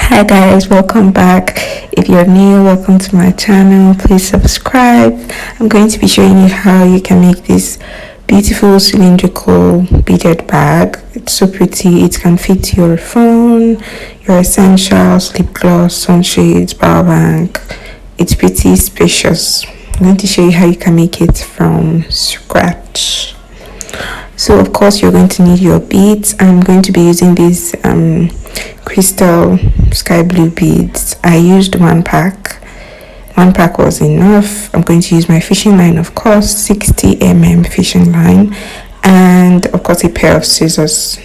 Hi guys, welcome back. If you're new, welcome to my channel. Please subscribe. I'm going to be showing you how you can make this beautiful cylindrical beaded bag. It's so pretty. It can fit your phone, your essentials, lip gloss, sunshades, power bank. It's pretty spacious. I'm going to show you how you can make it from scratch. So of course you're going to need your beads. I'm going to be using these crystal sky blue beads. I used one pack was enough. I'm going to use my fishing line, of course, 60 mm fishing line, and of course a pair of scissors.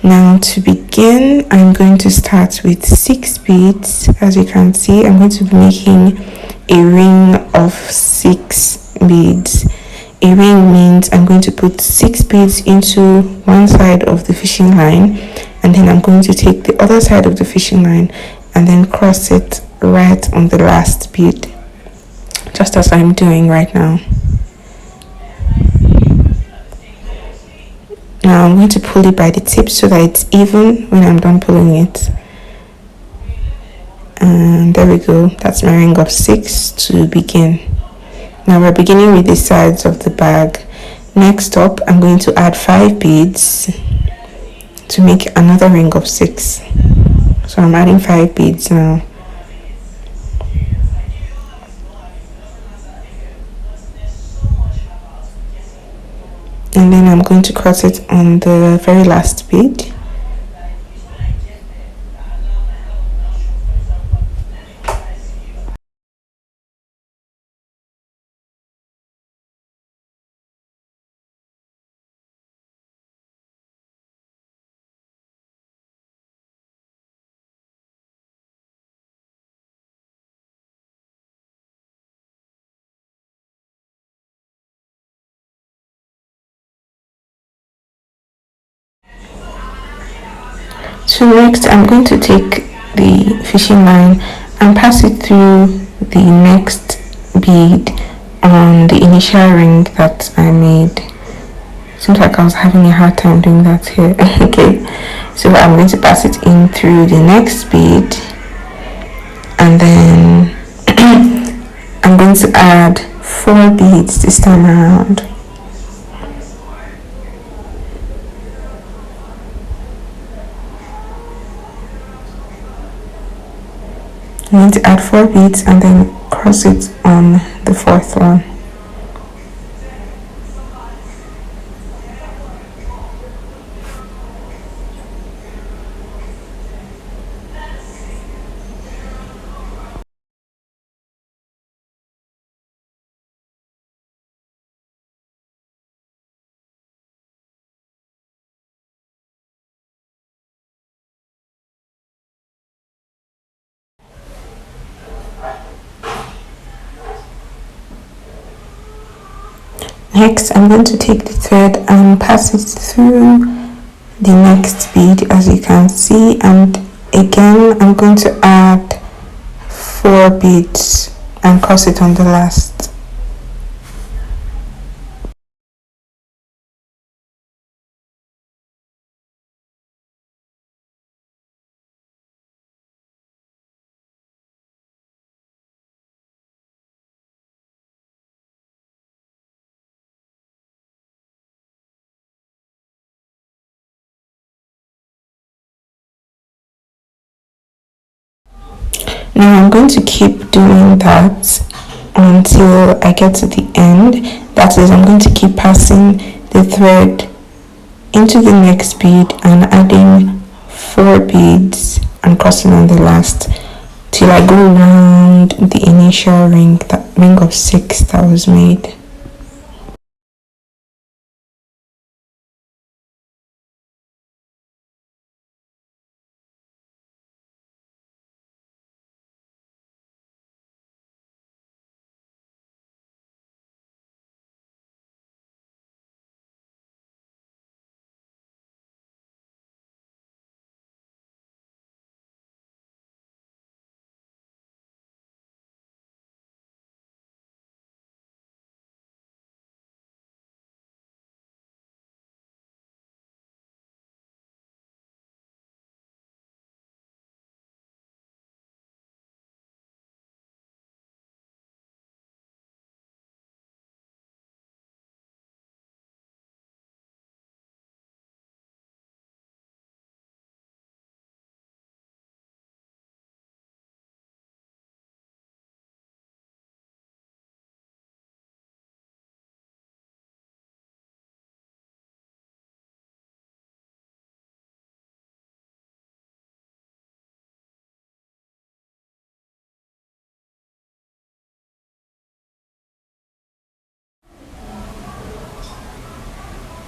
Now to begin, I'm going to start with 6 beads. As you can see, I'm going to be making a ring of 6 beads. A ring means I'm going to put 6 beads into one side of the fishing line, and then I'm going to take the other side of the fishing line and then cross it right on the last bead, just as I'm doing right now. Now I'm going to pull it by the tip so that it's even when I'm done pulling it. And there we go. That's my ring of 6 to begin. Now we're beginning with the sides of the bag. Next up, I'm going to add 5 beads to make another ring of 6. So I'm adding 5 beads now. And then I'm going to cross it on the very last bead. So next I'm going to take the fishing line and pass it through the next bead on the initial ring that I made. Seems like I was having a hard time doing that here. Okay, so I'm going to pass it in through the next bead, and then I'm going to add 4 beads this time around. I'm going to add 4 beads and then cross it on the 4th one. Next, I'm going to take the thread and pass it through the next bead, as you can see, and again I'm going to add 4 beads and cross it on the last. Now I'm going to keep doing that until I get to the end. That is, I'm going to keep passing the thread into the next bead and adding 4 beads and crossing on the last till I go around the initial ring, that ring of 6 that was made.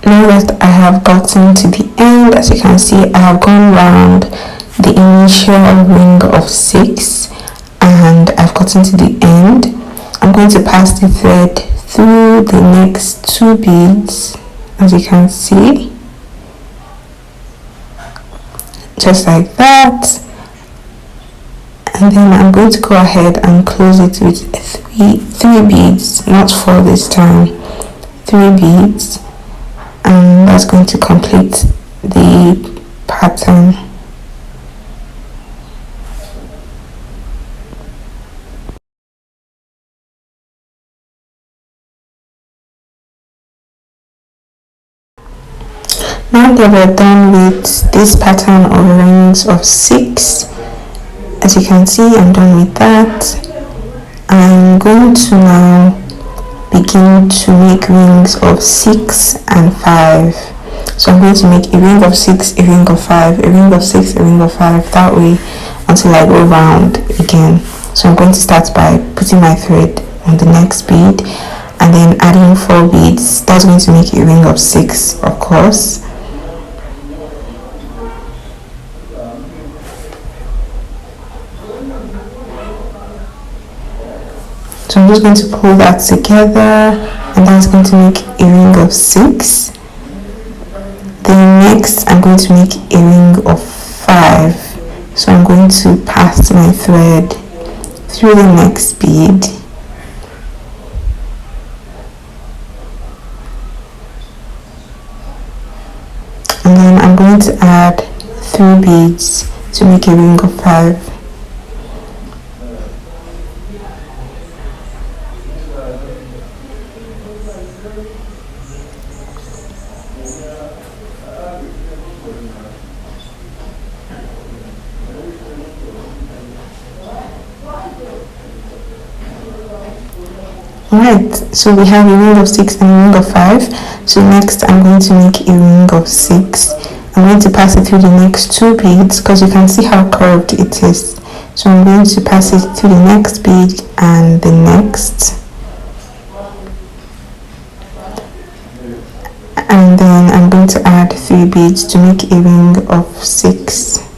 Now that I have gotten to the end, as you can see, I have gone round the initial ring of 6 and I've gotten to the end. I'm going to pass the thread through the next 2 beads, as you can see, just like that. And then I'm going to go ahead and close it with three beads, not 4 this time, 3 beads, and that's going to complete the pattern. Now that we're done with this pattern of rings of 6, as you can see, I'm done with that. I'm going to now begin to make rings of 6 and 5. So I'm going to make a ring of 6, a ring of 5, a ring of 6, a ring of 5, that way until I go round again. So I'm going to start by putting my thread on the next bead and then adding 4 beads. That's going to make a ring of 6, of course. So I'm just going to pull that together and that's going to make a ring of 6. Then next I'm going to make a ring of 5. So I'm going to pass my thread through the next bead. And then I'm going to add 3 beads to make a ring of 5. Right, so we have a ring of 6 and a ring of 5. So next I'm going to make a ring of 6. I'm going to pass it through the next 2 beads because you can see how curved it is. So I'm going to pass it through the next bead and the next. And then I'm going to add 3 beads to make a ring of 6.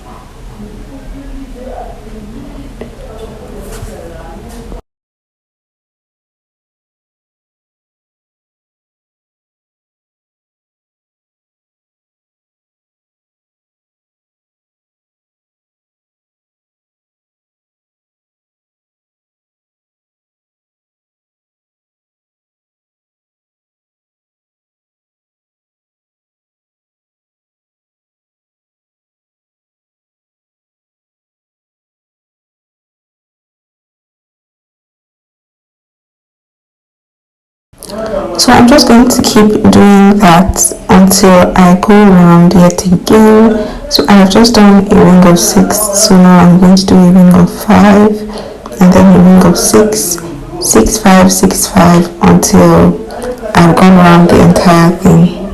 So I'm just going to keep doing that until I go around yet again. So I have just done a ring of 6, so now I'm going to do a ring of 5 and then a ring of 6, 6, 5, 6, 5 until I've gone around the entire thing.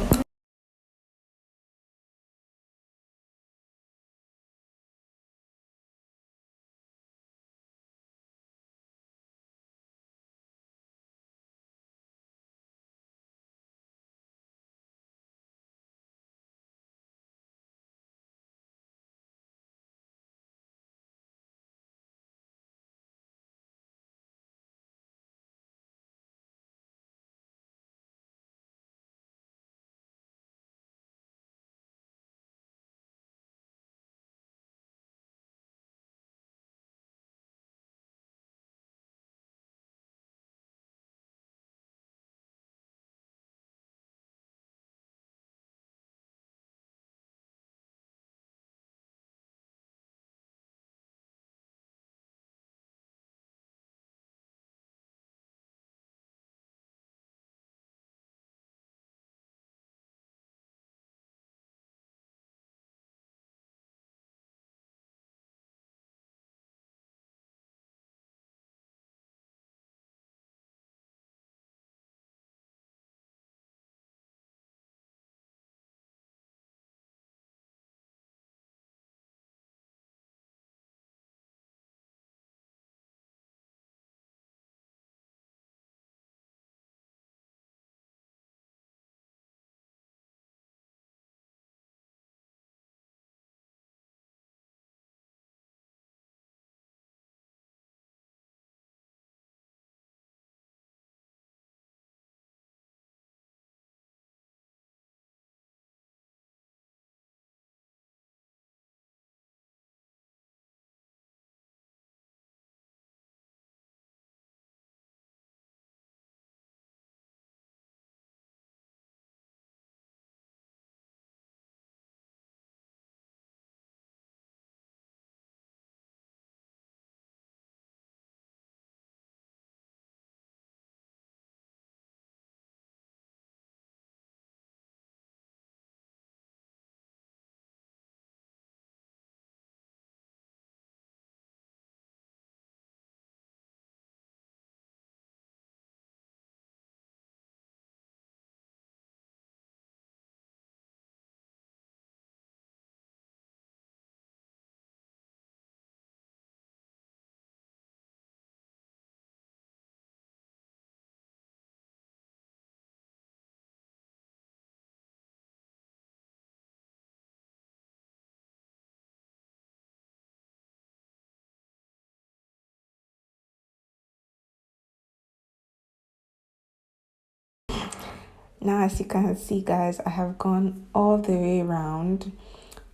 Now, as you can see, guys, I have gone all the way around,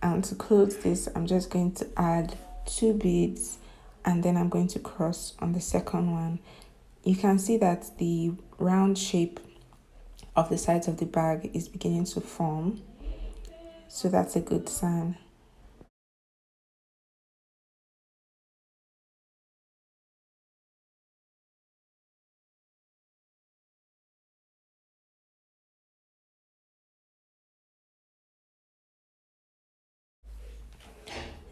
and to close this, I'm just going to add 2 beads, and then I'm going to cross on the second one. You can see that the round shape of the sides of the bag is beginning to form, so that's a good sign.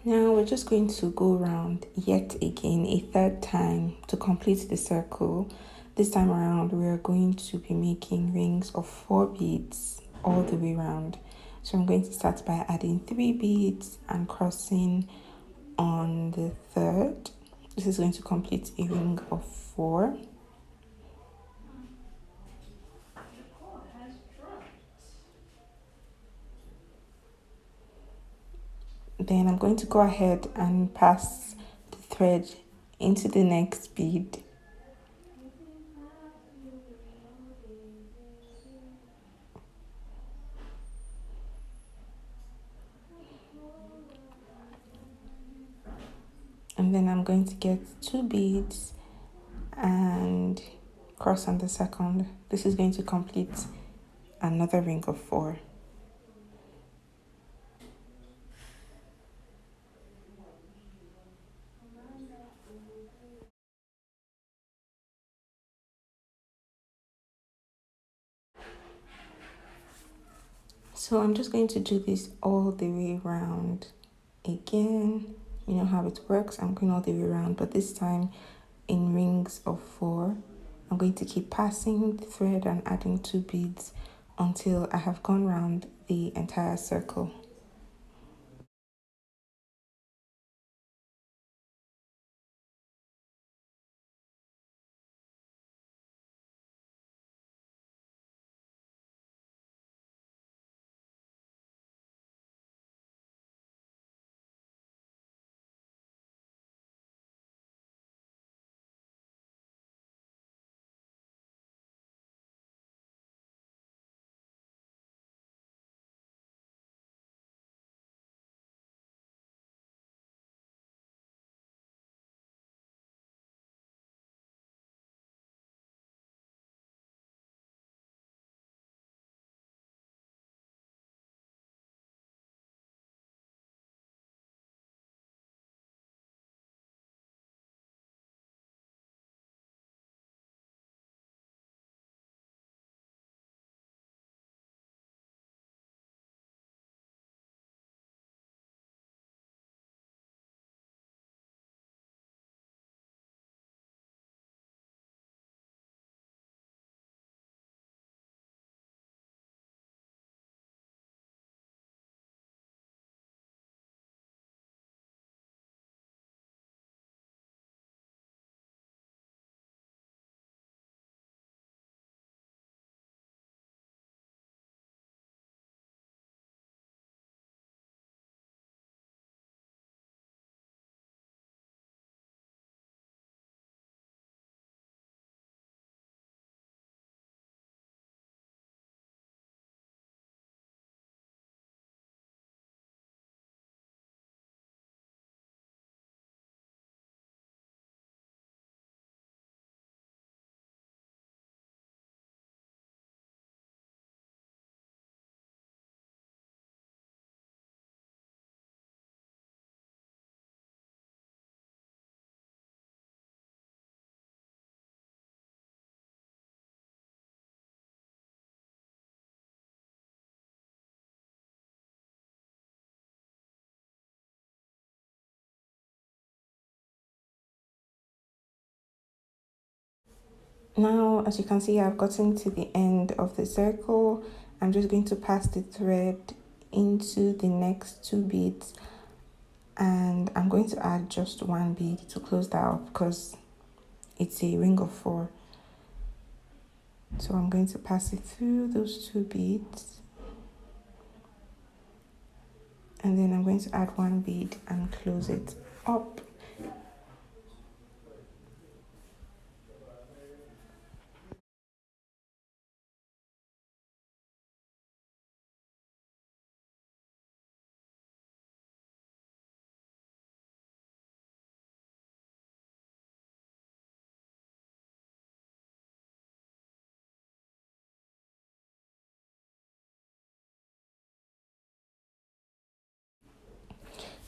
Now we're just going to go around yet again a third time to complete the circle. This time around, we are going to be making rings of 4 beads all the way around. So I'm going to start by adding 3 beads and crossing on the third. This is going to complete a ring of 4. Then I'm going to go ahead and pass the thread into the next bead. And then I'm going to get 2 beads and cross on the second. This is going to complete another ring of 4. So I'm just going to do this all the way around again. You know how it works. I'm going all the way around, but this time in rings of 4. I'm going to keep passing the thread and adding 2 beads until I have gone around the entire circle. Now, as you can see, I've gotten to the end of the circle. I'm just going to pass the thread into the next 2 beads, and I'm going to add just 1 bead to close that up because it's a ring of 4. So I'm going to pass it through those 2 beads, and then I'm going to add 1 bead and close it up.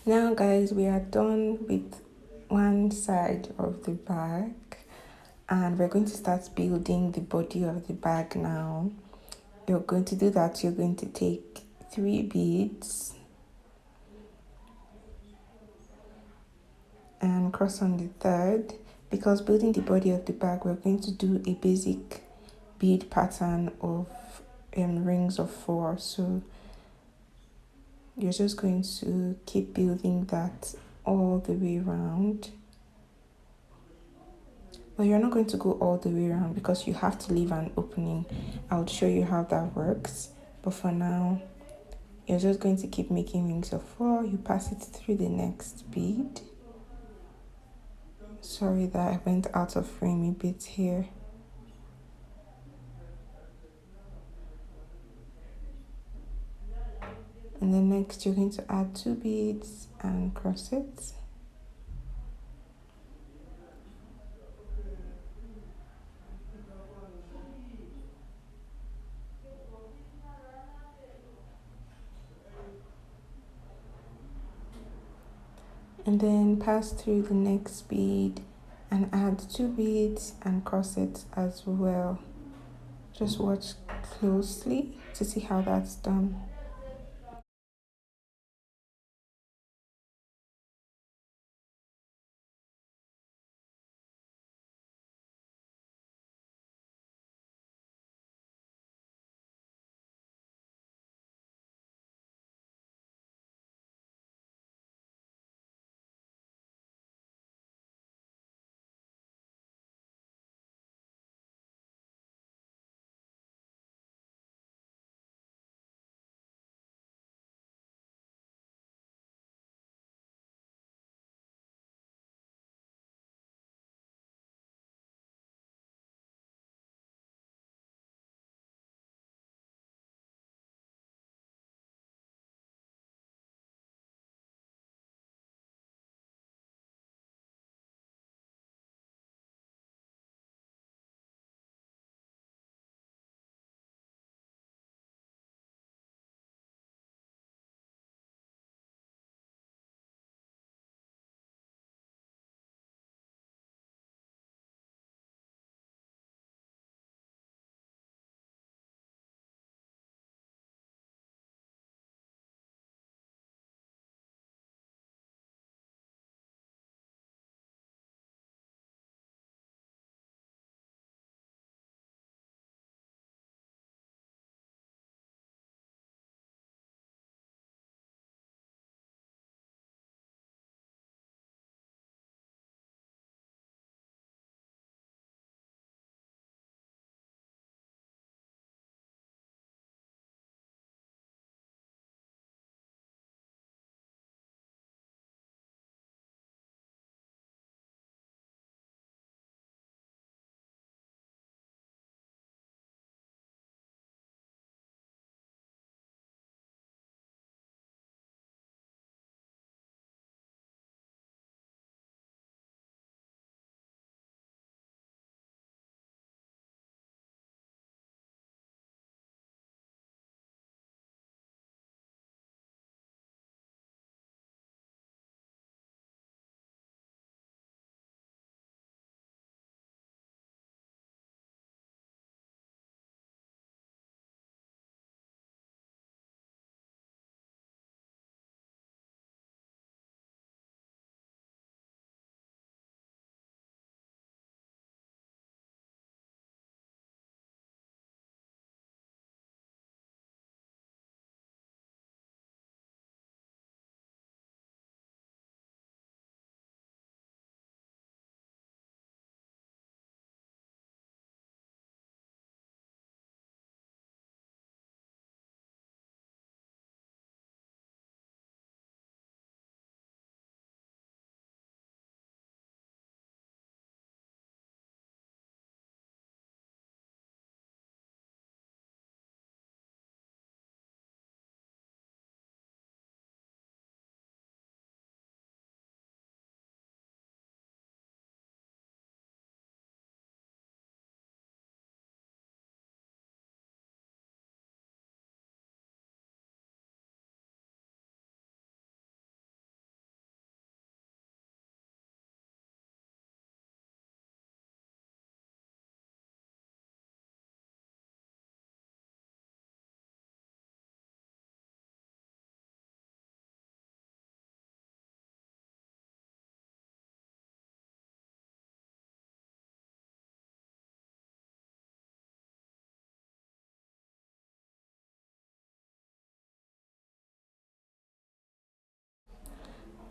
Now guys, we are done with one side of the bag and we're going to start building the body of the bag now. You're going to do that. You're going to take 3 beads and cross on the third. Because building the body of the bag, we're going to do a basic bead pattern of rings of 4. So you're just going to keep building that all the way around. But you're not going to go all the way around because you have to leave an opening. I'll show you how that works. But for now, you're just going to keep making rings of 4. You pass it through the next bead. Sorry that I went out of frame a bit here. And then next you're going to add 2 beads and cross it. And then pass through the next bead and add 2 beads and cross it as well. Just watch closely to see how that's done.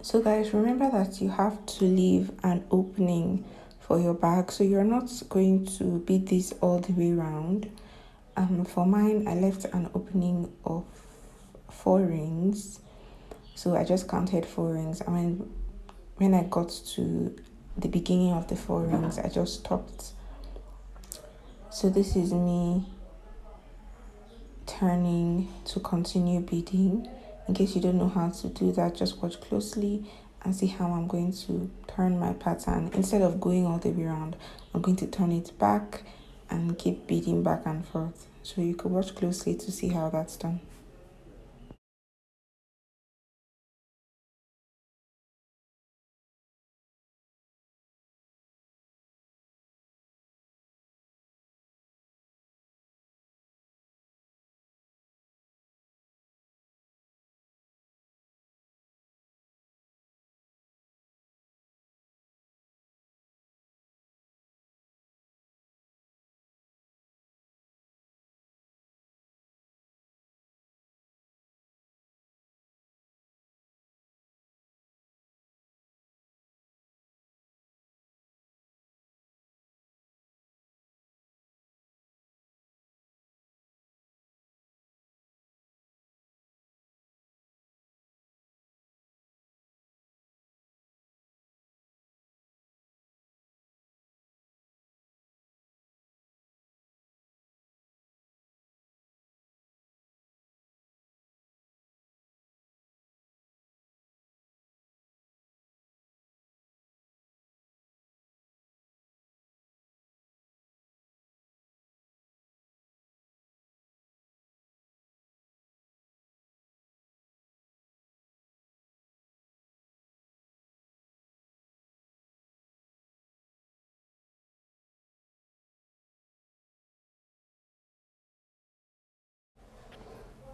So guys, remember that you have to leave an opening for your bag, so you're not going to beat this all the way around. For mine, I left an opening of 4 rings, so I just counted 4 rings. I mean, when I got to the beginning of the 4 rings, I just stopped. So this is me turning to continue beading. In case you don't know how to do that, just watch closely and see how I'm going to turn my pattern. Instead of going all the way around, I'm going to turn it back and keep beading back and forth. So you could watch closely to see how that's done.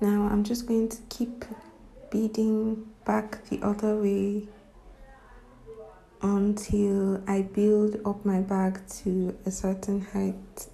Now I'm just going to keep beading back the other way until I build up my bag to a certain height.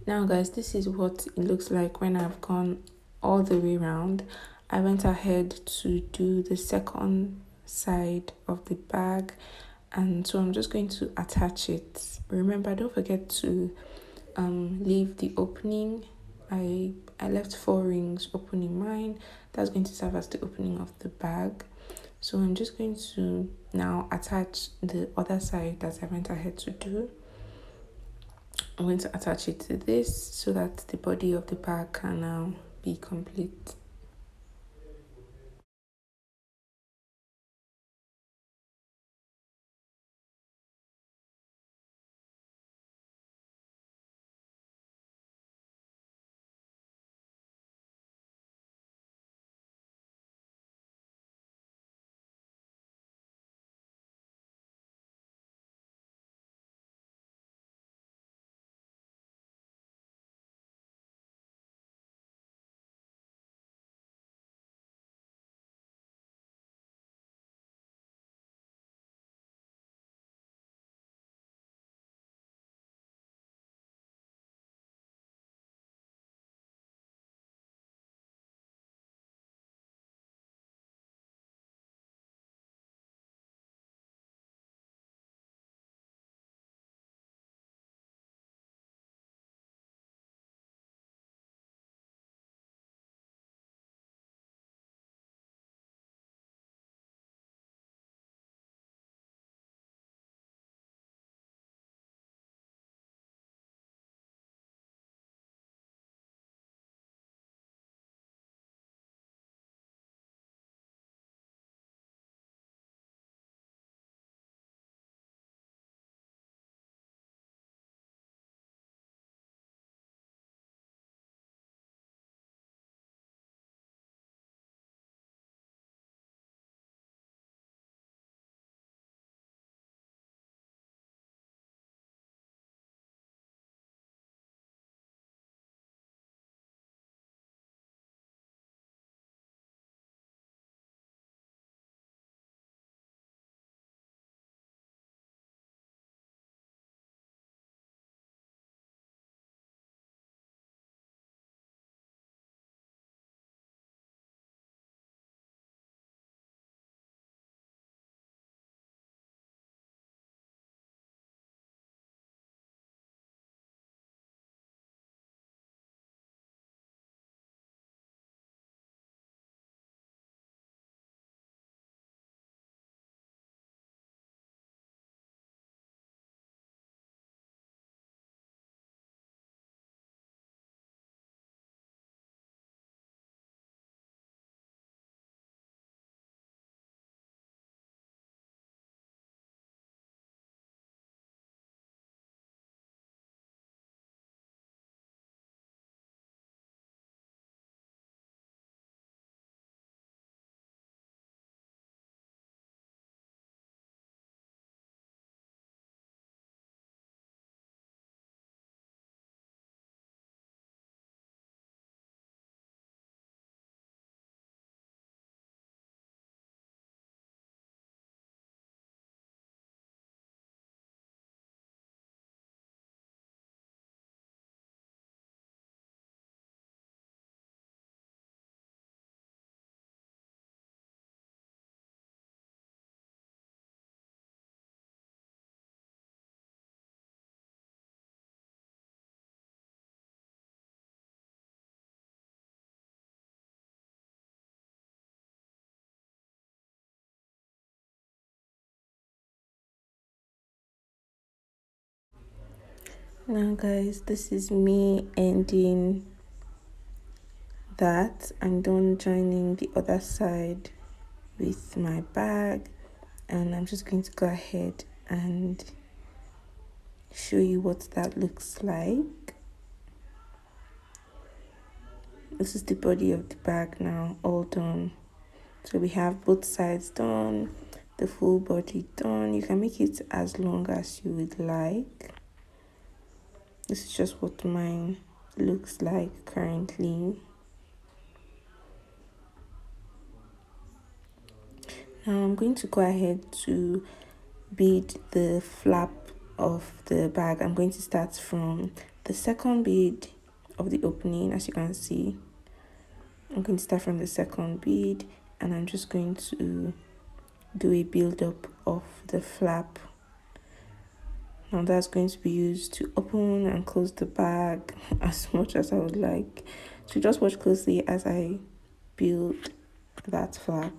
Now guys, this is what it looks like when I've gone all the way around. I went ahead to do the second side of the bag, and so I'm just going to attach it. Remember, don't forget to leave the opening. I left 4 rings open in mine. That's going to serve as the opening of the bag. So I'm just going to now attach the other side that I went ahead to do. I'm going to attach it to this so that the body of the bag can now be complete. Now guys, this is me ending that. I'm done joining the other side with my bag, and I'm just going to go ahead and show you what that looks like. This is the body of the bag now, all done. So we have both sides done, the full body done. You can make it as long as you would like. This is just what mine looks like currently. Now I'm going to go ahead to bead the flap of the bag. I'm going to start from the second bead of the opening. As you can see, I'm going to start from the second bead, and I'm just going to do a build up of the flap. Now that's going to be used to open and close the bag as much as I would like. So just watch closely as I build that flap.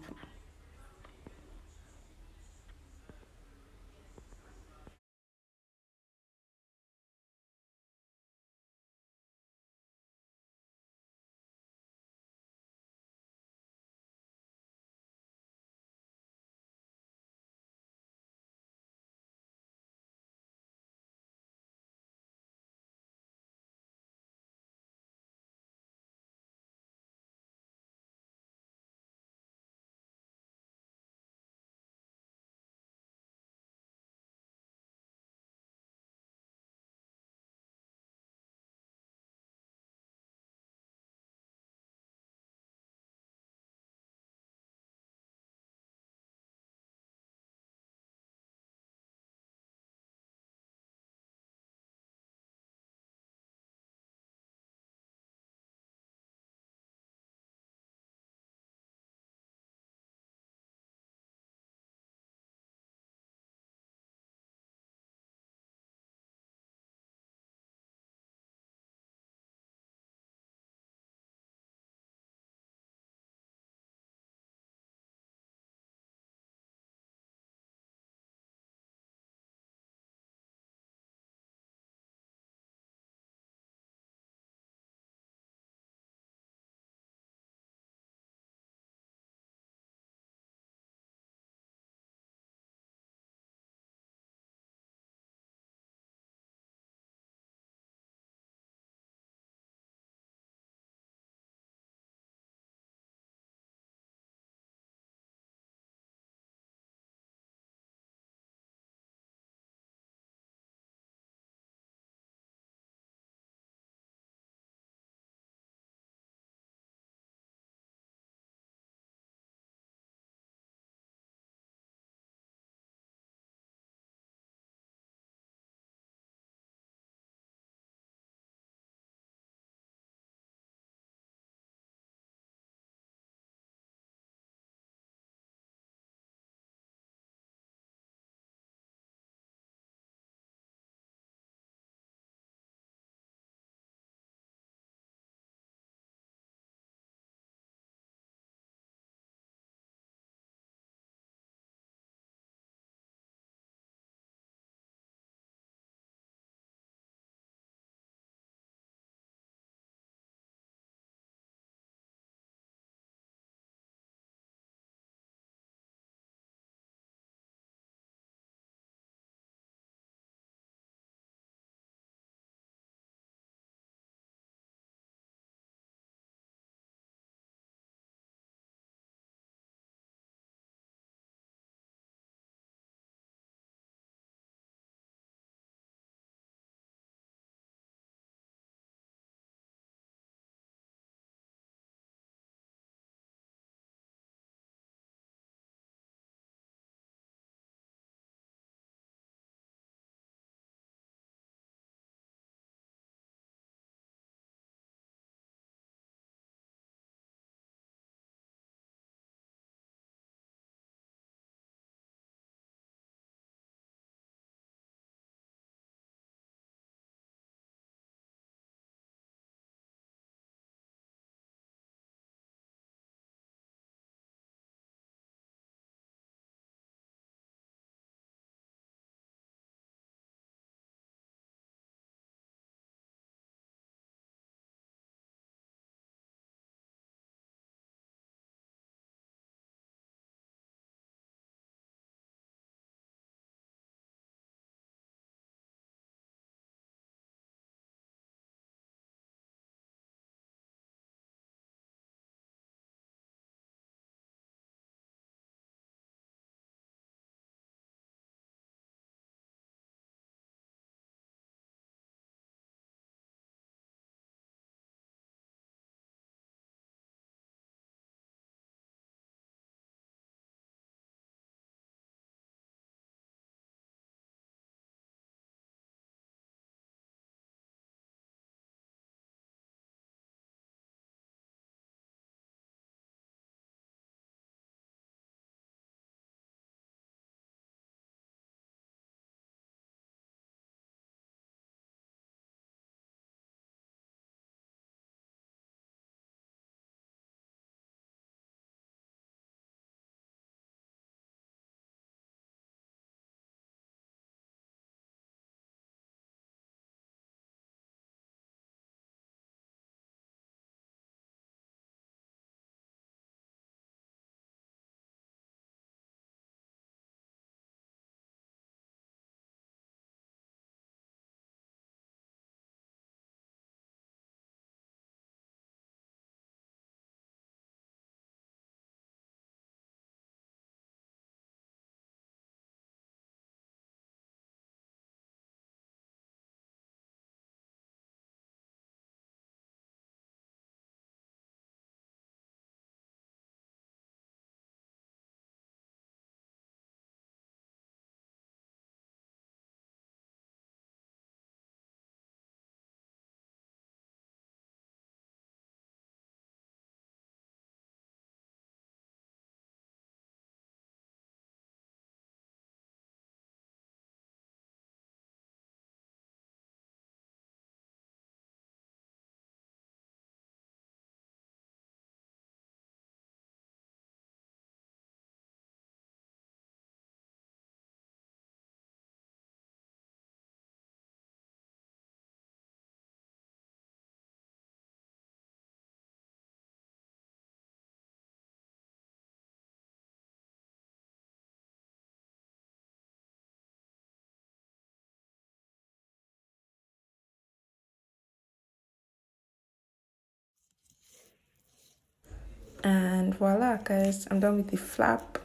And voila, guys, I'm done with the flap.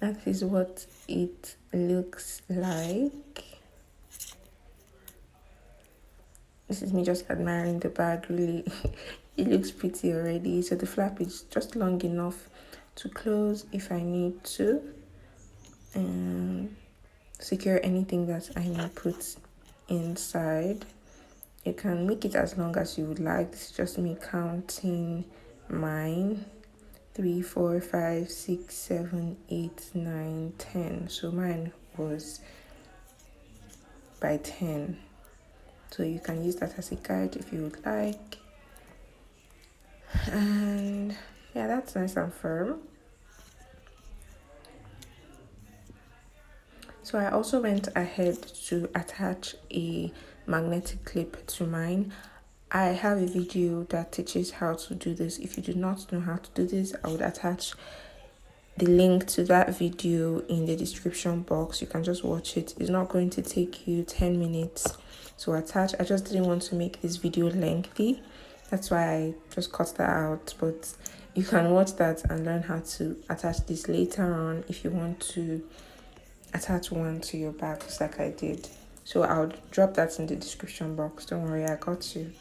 That is what it looks like. This is me just admiring the bag, really. It looks pretty already. So the flap is just long enough to close if I need to, and secure anything that I may put inside. You can make it as long as you would like. This is just me counting mine. 3, 4, 5, 6, 7, 8, 9, 10. So mine was by 10. So you can use that as a guide if you would like. And yeah, that's nice and firm. So I also went ahead to attach a magnetic clip to mine. I have a video that teaches how to do this. If you do not know how to do this, I would attach the link to that video in the description box. You can just watch it. It's not going to take you 10 minutes to attach. I just didn't want to make this video lengthy. That's why I just cut that out. But you can watch that and learn how to attach this later on if you want to attach one to your bag, just like I did. So I'll drop that in the description box. Don't worry, I got you.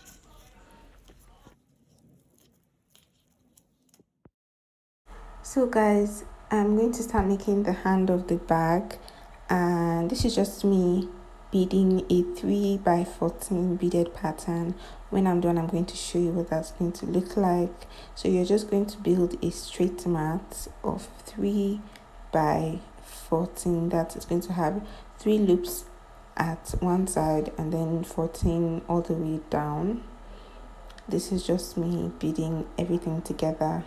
So guys, I'm going to start making the hand of the bag, and this is just me beading a 3 by 14 beaded pattern. When I'm done, I'm going to show you what that's going to look like. So you're just going to build a straight mat of 3 by 14 that is going to have 3 loops at one side and then 14 all the way down. This is just me beading everything together.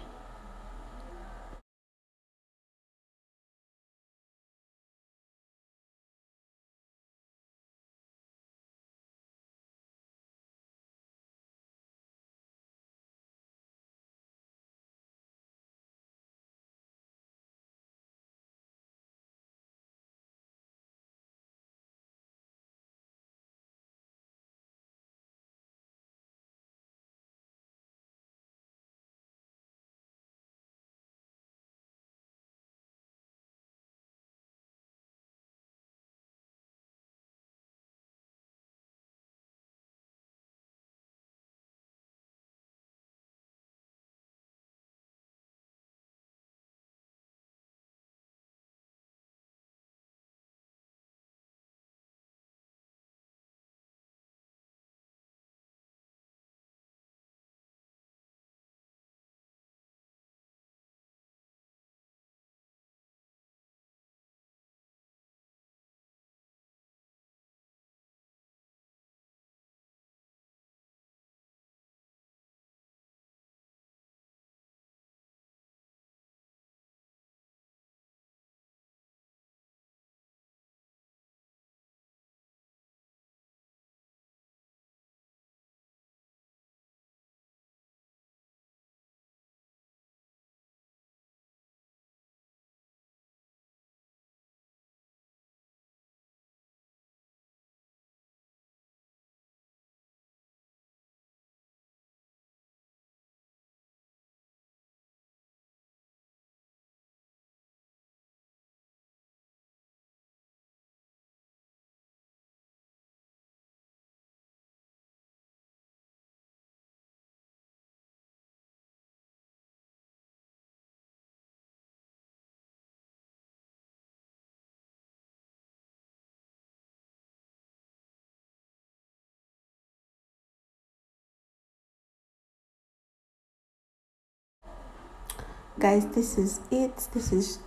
Guys, this is it. This is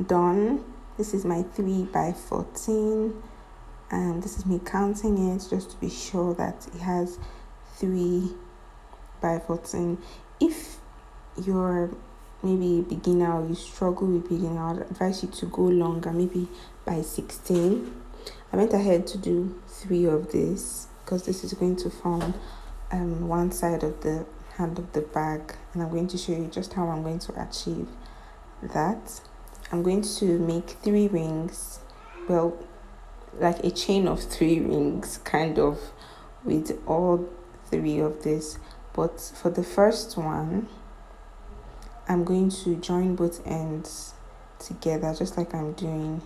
done. This is my 3 by 14, and this is me counting it just to be sure that it has 3 by 14. If you're maybe a beginner or you struggle with beginner, I would advise you to go longer, maybe by 16. I went ahead to do 3 of this because this is going to form one side of the hand of the bag, and I'm going to show you just how I'm going to achieve that. I'm going to make 3 rings, well, like a chain of 3 rings kind of, with all 3 of this. But for the first one, I'm going to join both ends together just like I'm doing.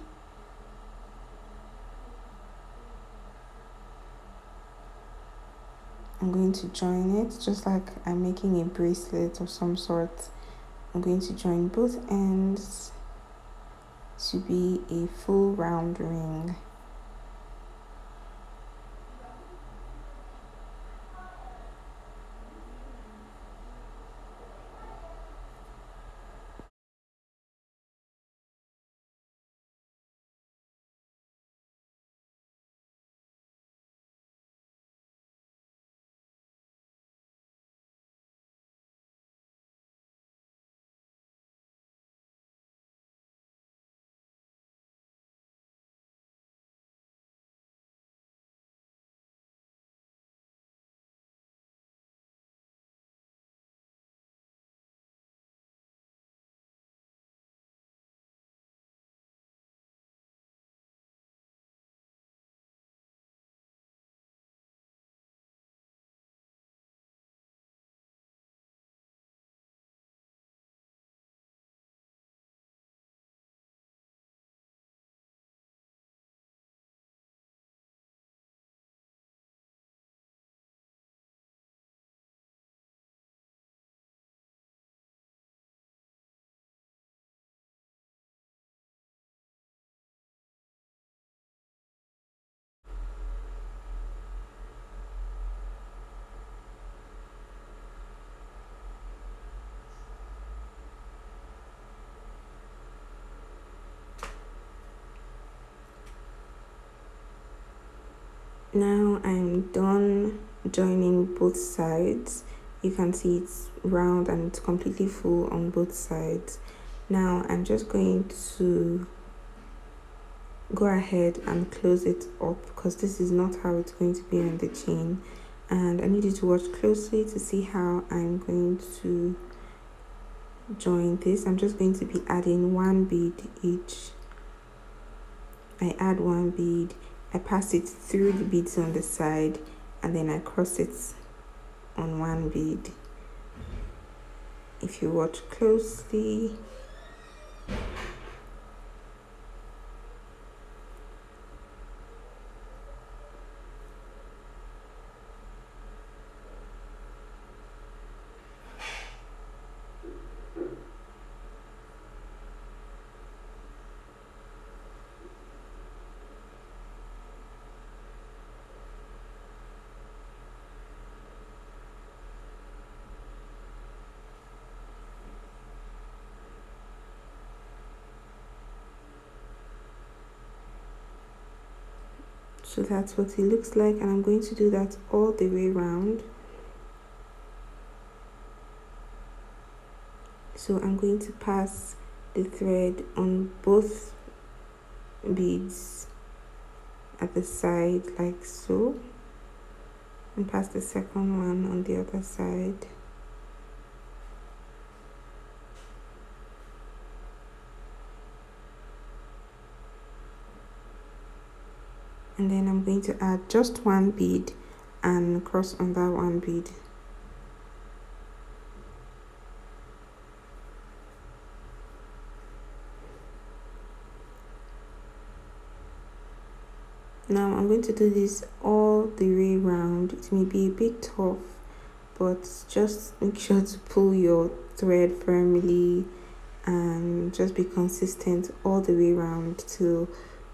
I'm going to join it just like I'm making a bracelet of some sort. I'm going to join both ends to be a full round ring. Now I'm done joining both sides. You can see it's round and it's completely full on both sides. Now I'm just going to go ahead and close it up because this is not how it's going to be on the chain, and I need you to watch closely to see how I'm going to join this. I'm just going to be adding one bead each. I add one bead, I pass it through the beads on the side, and then I cross it on one bead. If you watch closely, so that's what it looks like, and I'm going to do that all the way around. So I'm going to pass the thread on both beads at the side like so, and pass the second one on the other side. And then I'm going to add just one bead and cross on that one bead. Now I'm going to do this all the way around. It may be a bit tough, but just make sure to pull your thread firmly and just be consistent all the way around till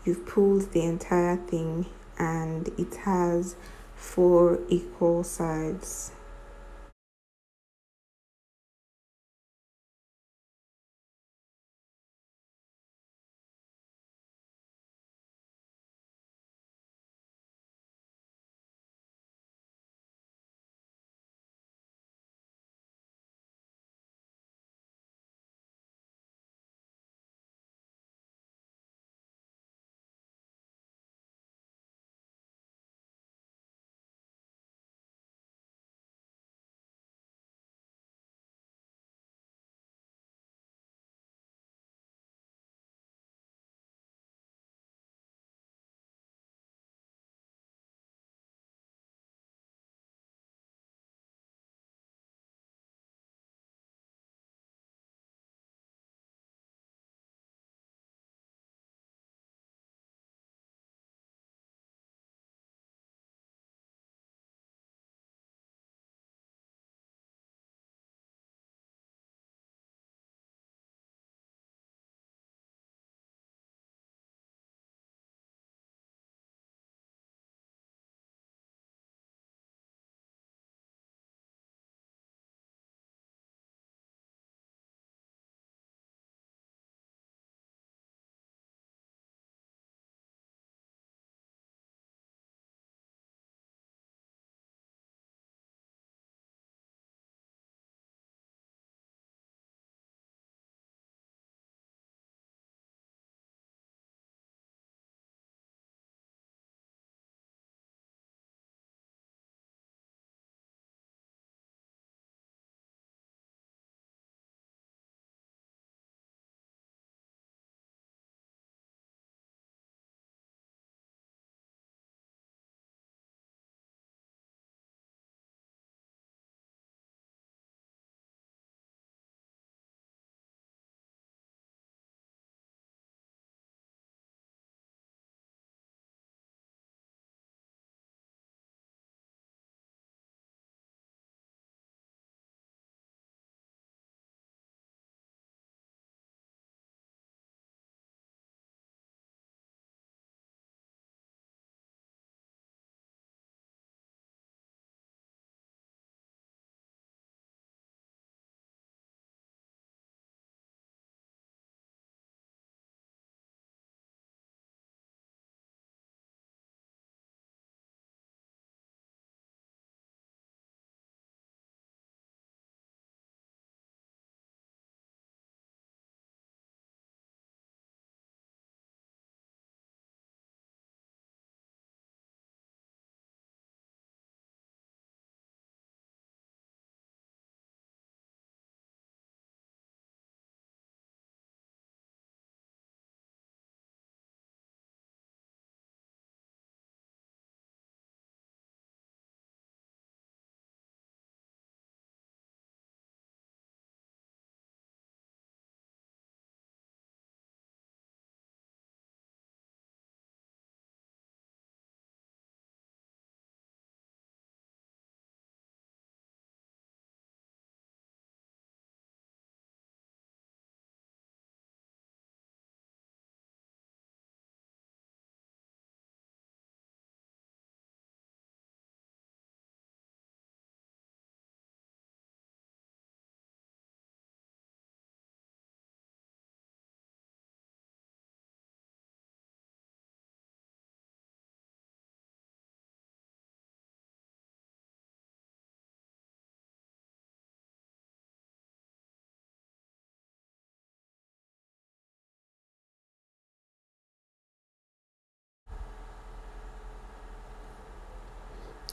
you've pulled the entire thing and it has 4 equal sides.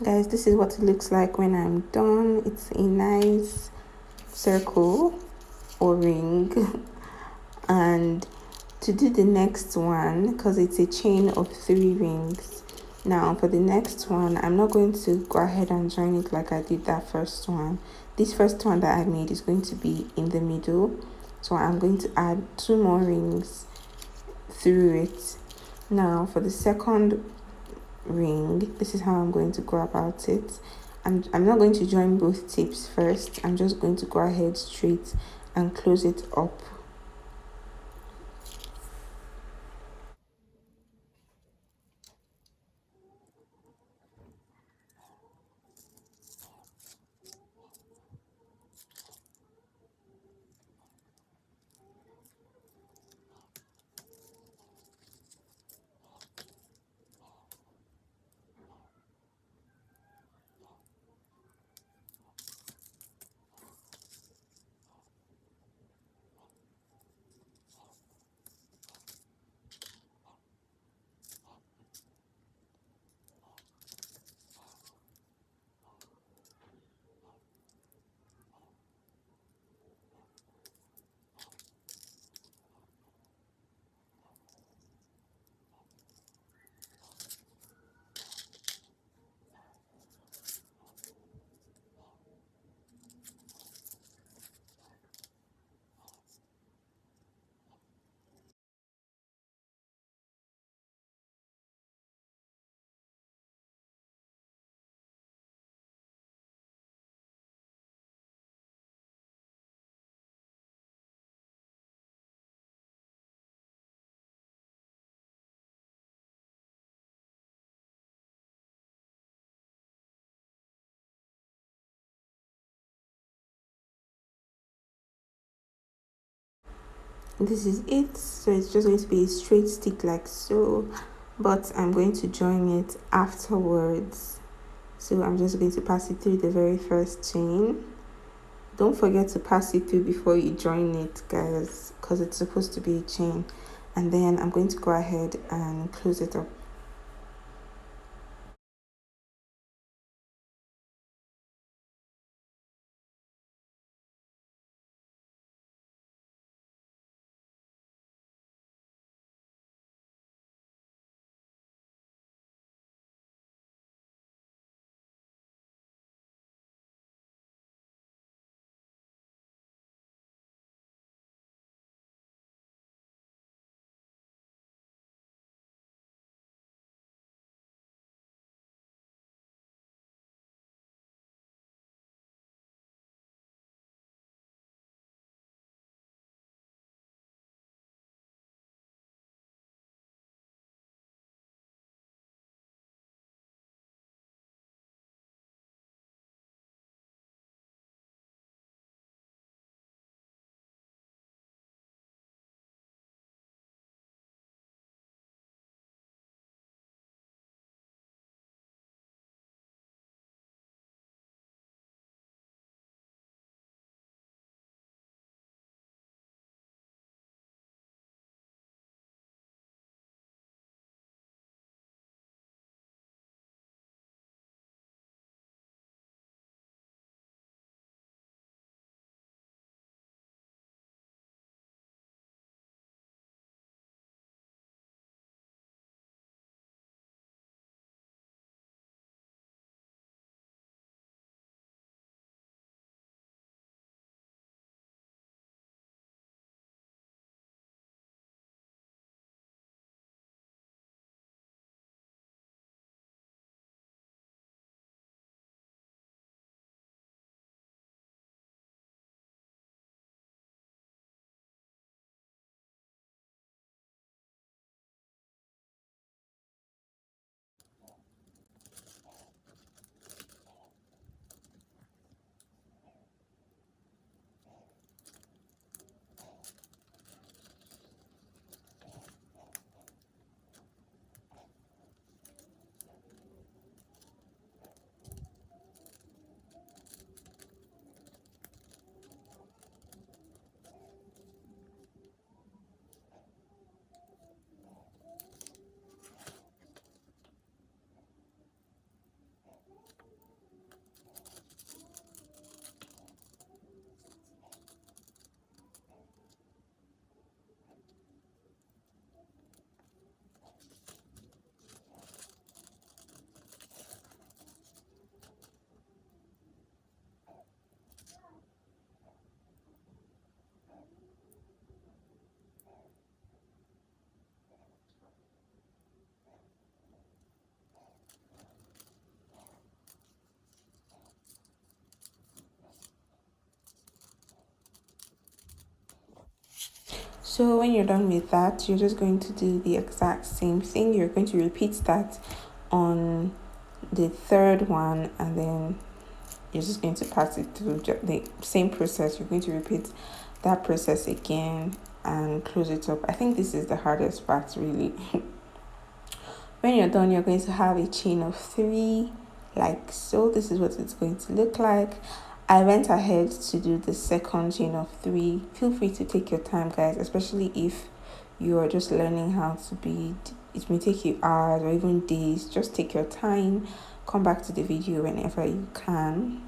Guys, this is what it looks like when I'm done. It's a nice circle or ring. And to do the next one, because it's a chain of 3 rings, now for the next one, I'm not going to go ahead and join it like I did that first one. This first one that I made is going to be in the middle, so I'm going to add 2 more rings through it. Now for the second ring, this is how I'm going to go about it. I'm not going to join both tips first. I'm just going to go ahead straight and close it up. This is it. So it's just going to be a straight stick like so, but I'm going to join it afterwards. So I'm just going to pass it through the very first chain. Don't forget to pass it through before you join it, guys, because it's supposed to be a chain. And then I'm going to go ahead and close it up. So when you're done with that, you're just going to do the exact same thing. You're going to repeat that on the third one, and then you're just going to pass it through the same process. You're going to repeat that process again and close it up. I think this is the hardest part, really. When you're done, you're going to have a chain of 3, like so. This is what it's going to look like. I went ahead to do the second chain of 3. Feel free to take your time, guys, especially if you're just learning how to bead. It may take you hours or even days. Just take your time. Come back to the video whenever you can.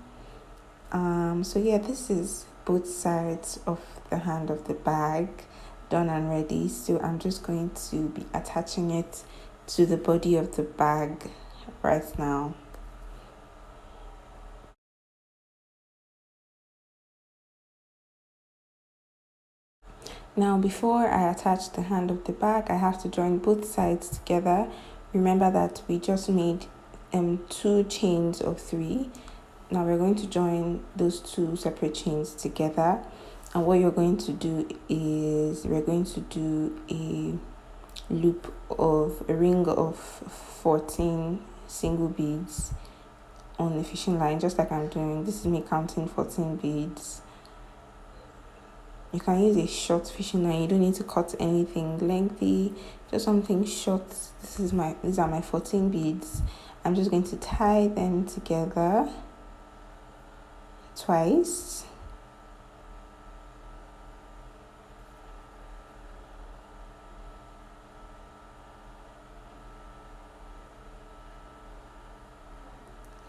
So yeah, this is both sides of the hand of the bag done and ready. So I'm just going to be attaching it to the body of the bag right now. Now, before I attach the hand of the bag, I have to join both sides together. Remember that we just made 2 chains of 3. Now we're going to join those 2 separate chains together, and what you're going to do is we're going to do a loop of a ring of 14 single beads on the fishing line, just like I'm doing. This is me counting 14 beads. You can use a short fishing line. You don't need to cut anything lengthy, just something short. These are my 14 beads. I'm just going to tie them together twice.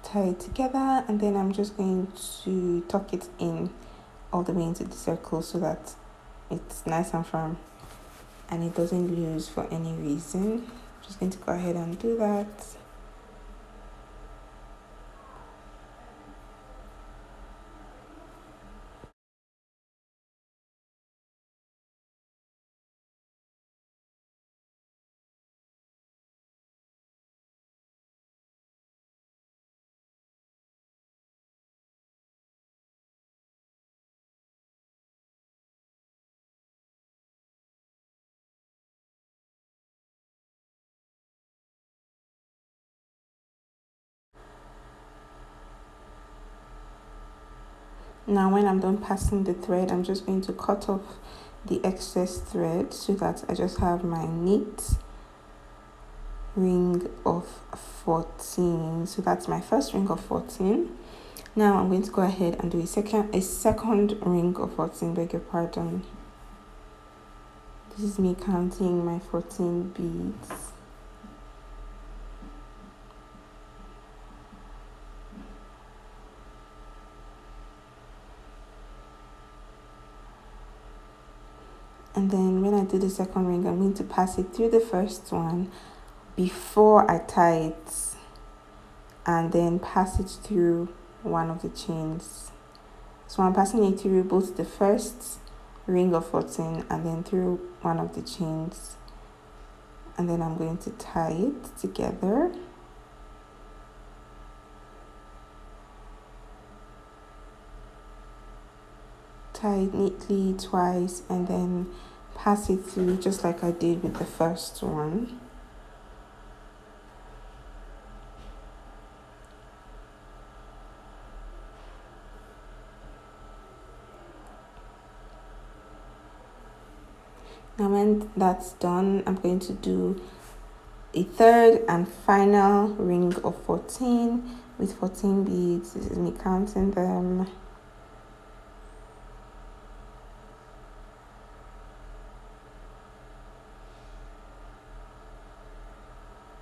Tie it together, and then I'm just going to tuck it in all the way into the circle so that it's nice and firm and it doesn't lose for any reason. I'm just going to go ahead and do that. Now when I'm done passing the thread, I'm just going to cut off the excess thread so that I just have my neat ring of 14. So that's my first ring of 14. Now I'm going to go ahead and do a second ring of 14, beg your pardon. This is me counting my 14 beads. And then when I do the second ring, I'm going to pass it through the first one before I tie it, and then pass it through one of the chains. So I'm passing it through both the first ring of 14 and then through one of the chains, and then I'm going to tie it together. Tie it neatly twice and then pass it through just like I did with the first one. Now when that's done, I'm going to do a third and final ring of 14 with 14 beads. This is me counting them.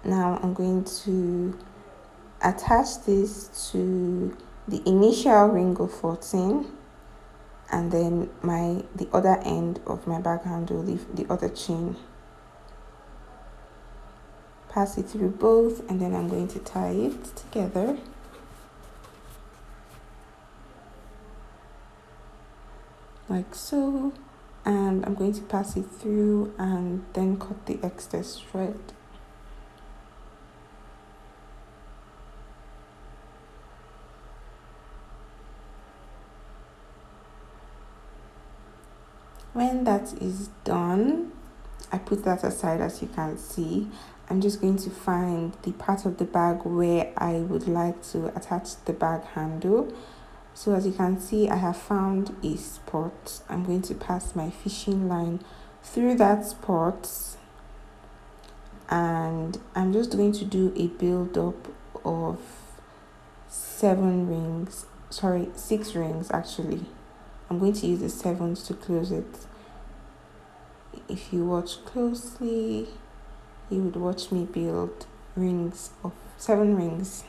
Now I'm going to attach this to the initial ring of 14, and then the other end of my bag handle, the other chain. Pass it through both, and then I'm going to tie it together. Like so, and I'm going to pass it through and then cut the excess thread. When that is done, I put that aside. As you can see, I'm just going to find the part of the bag where I would like to attach the bag handle. So as you can see, I have found a spot. I'm going to pass my fishing line through that spot, and I'm just going to do a build up of 6 rings actually. I'm going to use the 7s to close it. If you watch closely, you would watch me build rings of 7 rings.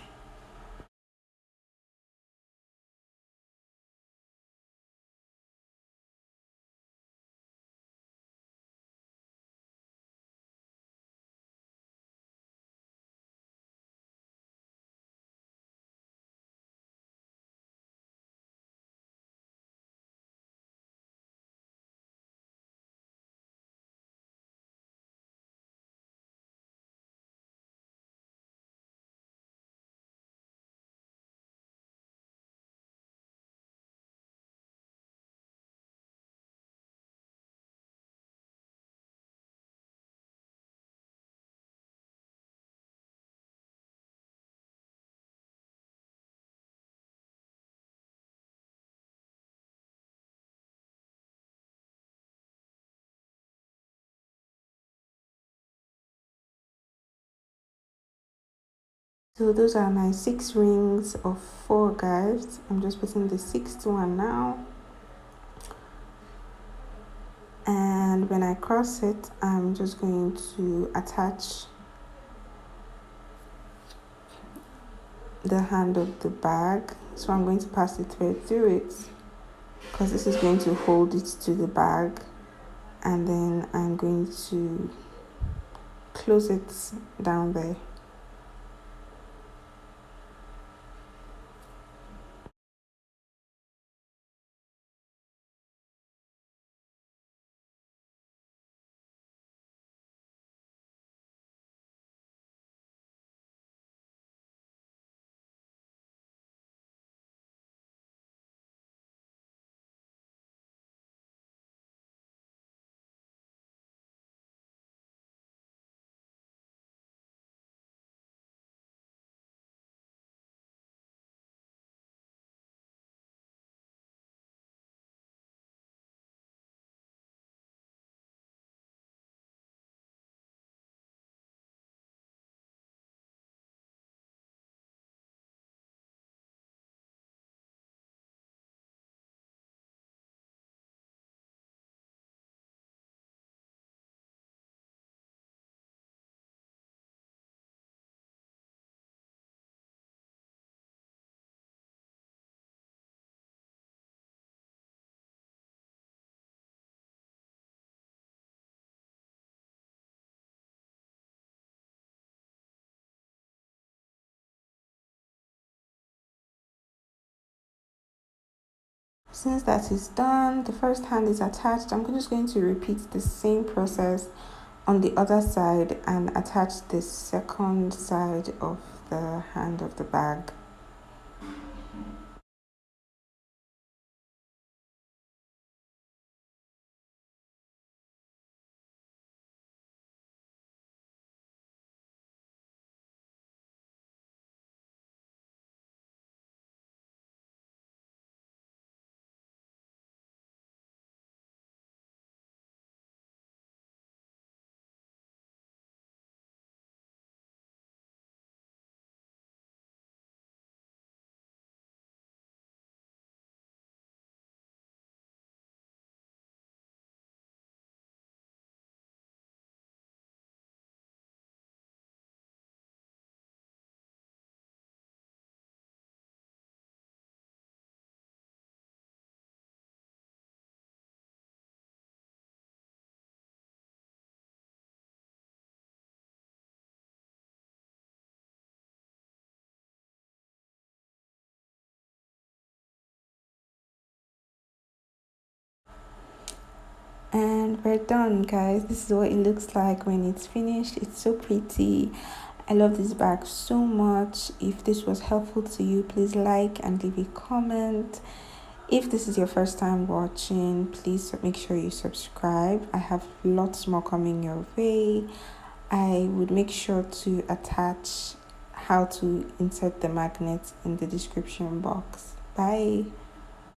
So those are my 6 rings of 4, guys. I'm just putting the 6th one now. And when I cross it, I'm just going to attach the hand of the bag. So I'm going to pass the thread through it, because this is going to hold it to the bag, and then I'm going to close it down there. Since that is done, the first hand is attached. I'm just going to repeat the same process on the other side and attach the second side of the hand of the bag. And we're done, guys. This is what it looks like when it's finished. It's so pretty. I love this bag so much. If this was helpful to you, please like and leave a comment. If this is your first time watching, please make sure you subscribe. I have lots more coming your way. I would make sure to attach how to insert the magnet in the description box. Bye.